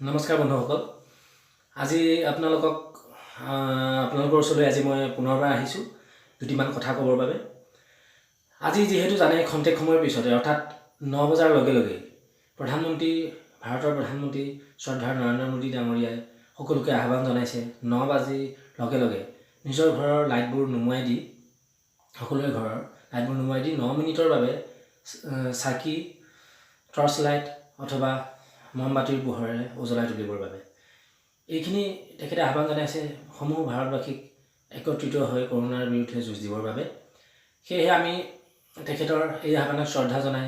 নমস্কাৰ বন্ধুসকল, আজি আপোনালোকৰ ওচৰলৈ আজি মই পুনৰবাৰ আহিছোঁ দুটিমান কথা ক'বৰ বাবে। আজি যিহেতু জানে খন্তেক সময়ৰ পিছতে অৰ্থাৎ 9 বজাৰ লগে লগে ভাৰতৰ প্ৰধানমন্ত্ৰী শ্ৰদ্ধাৰ নৰেন্দ্ৰ মোদী ডাঙৰীয়াই সকলোকে আহ্বান জনাইছে 9 বাজি লগে লগে নিজৰ ঘৰৰ লাইটবোৰ নুমুৱাই দি সকলোৰে ঘৰৰ লাইটবোৰ নুমুৱাই দি 9 মিনিটৰ বাবে চাকি, টৰ্চ লাইট অথবা মমবাতিৰ পোহৰেৰে উজ্বলাই তুলিবৰ বাবে এইখিনি তেখেতে আহ্বান জনাইছে সমূহ ভাৰতবাসীক একত্ৰিত হৈ কৰোনাৰ বিৰুদ্ধে যুঁজ দিবৰ বাবে। সেয়েহে আমি তেখেতৰ এই আহ্বানক শ্ৰদ্ধা জনাই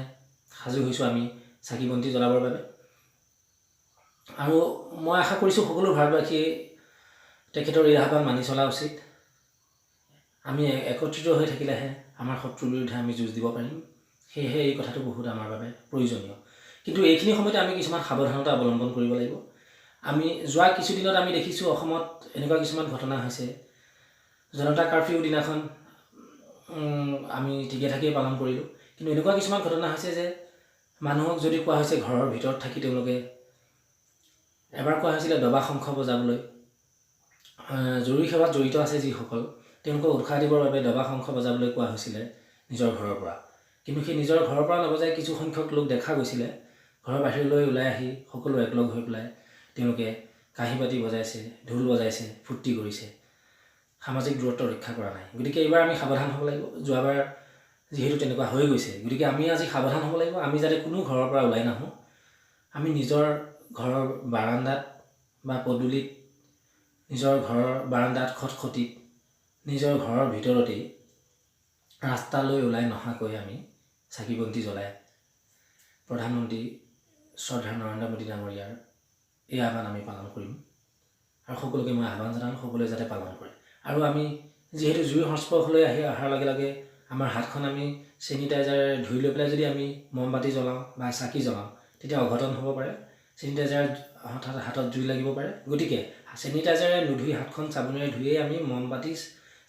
সাজু হৈছোঁ আমি চাকি বন্তি জ্বলাবৰ বাবে। আৰু মই আশা কৰিছোঁ সকলো ভাৰতবাসীয়ে তেখেতৰ এই আহ্বান মানি চলা উচিত। আমি একত্ৰিত হৈ থাকিলেহে আমাৰ শত্ৰুৰ বিৰুদ্ধে আমি যুঁজ দিব পাৰিম। সেয়েহে এই কথাটো বহুত আমাৰ বাবে প্ৰয়োজনীয়। কিন্তু এইখিনি সময়তে আমি কিছুমান সাৱধানতা অৱলম্বন কৰিব লাগিব। আমি যোৱা কিছুদিনত আমি দেখিছোঁ অসমত এনেকুৱা কিছুমান ঘটনা হৈছে। জনতা কাৰফিউ দিনাখন আমি ঠিকে ঠাকেই পালন কৰিলোঁ, কিন্তু এনেকুৱা কিছুমান ঘটনা হৈছে যে মানুহক যদি কোৱা হৈছে ঘৰৰ ভিতৰত থাকি তেওঁলোকে এবাৰ কোৱা হৈছিলে দবা শংখ বজাবলৈ, জৰুৰী সেৱাত জড়িত আছে যিসকল তেওঁলোকক উৎসাহ দিবৰ বাবে দবা শংখ বজাবলৈ কোৱা হৈছিলে নিজৰ ঘৰৰ পৰা। কিন্তু সেই নিজৰ ঘৰৰ পৰা নবজাই কিছু সংখ্যক লোক দেখা গৈছিলে ঘৰৰ বাহিৰলৈ ওলাই আহি সকলো একলগ হৈ পেলাই তেওঁলোকে কাঁহী বাতি বজাইছে, ঢোল বজাইছে, ফূৰ্তি কৰিছে, সামাজিক দূৰত্ব ৰক্ষা কৰা নাই। গতিকে এইবাৰ আমি সাৱধান হ'ব লাগিব। যোৱাবাৰ যিহেতু তেনেকুৱা হৈ গৈছে, গতিকে আমি আজি সাৱধান হ'ব লাগিব। আমি যাতে কোনো ঘৰৰ পৰা ওলাই নাহোঁ। আমি নিজৰ ঘৰৰ বাৰান্দাত বা পদূলিত, নিজৰ ঘৰৰ বাৰান্দাত খটখটিত, নিজৰ ঘৰৰ ভিতৰতেই ৰাস্তালৈ ওলাই নহাকৈ আমি চাকি বন্তি জ্বলাই প্ৰধানমন্ত্ৰী শ্ৰদ্ধাৰ নৰেন্দ্ৰ মোদী ডাঙৰীয়াৰ এই আহ্বান আমি পালন কৰিম। আৰু সকলোকে মই আহ্বান জনাম সকলোৱে যাতে পালন কৰে। আৰু আমি যিহেতু জুইৰ সংস্পৰ্শলৈ অহাৰ লগে লগে আমাৰ হাতখন আমি চেনিটাইজাৰে ধুই লৈ পেলাই যদি আমি মমবাতি জ্বলাওঁ বা চাকি জ্বলাওঁ তেতিয়া অঘটন হ'ব পাৰে। চেনিটাইজাৰ হাতত জুই লাগিব পাৰে। গতিকে চেনিটাইজাৰে নুধুই হাতখন চাবোনেৰে ধুয়েই আমি মমবাতি,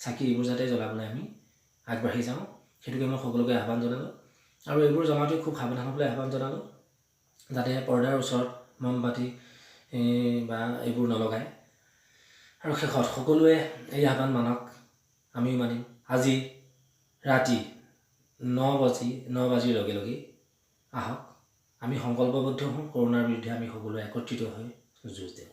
চাকি এইবোৰ যাতে জ্বলাবলৈ আমি আগবাঢ়ি যাওঁ, সেইটোকে মই সকলোকে আহ্বান জনালোঁ। আৰু এইবোৰ জ্বলাওঁতে খুব সাৱধান হ'বলৈ আহ্বান জনালোঁ, যাতে পৰ্দাৰ ওচৰত মমবাতি বা এইবোৰ নলগায়। আৰু শেষত সকলোৱে এই আহ্বান মানক, আমিও মানিম। আজি ৰাতি 9 বাজিৰ লগে লগেই আহক, আমি সংকল্পবদ্ধ হওঁ, কৰোনাৰ বিৰুদ্ধে আমি সকলোৱে একত্ৰিত হৈ যুঁজ দিওঁ।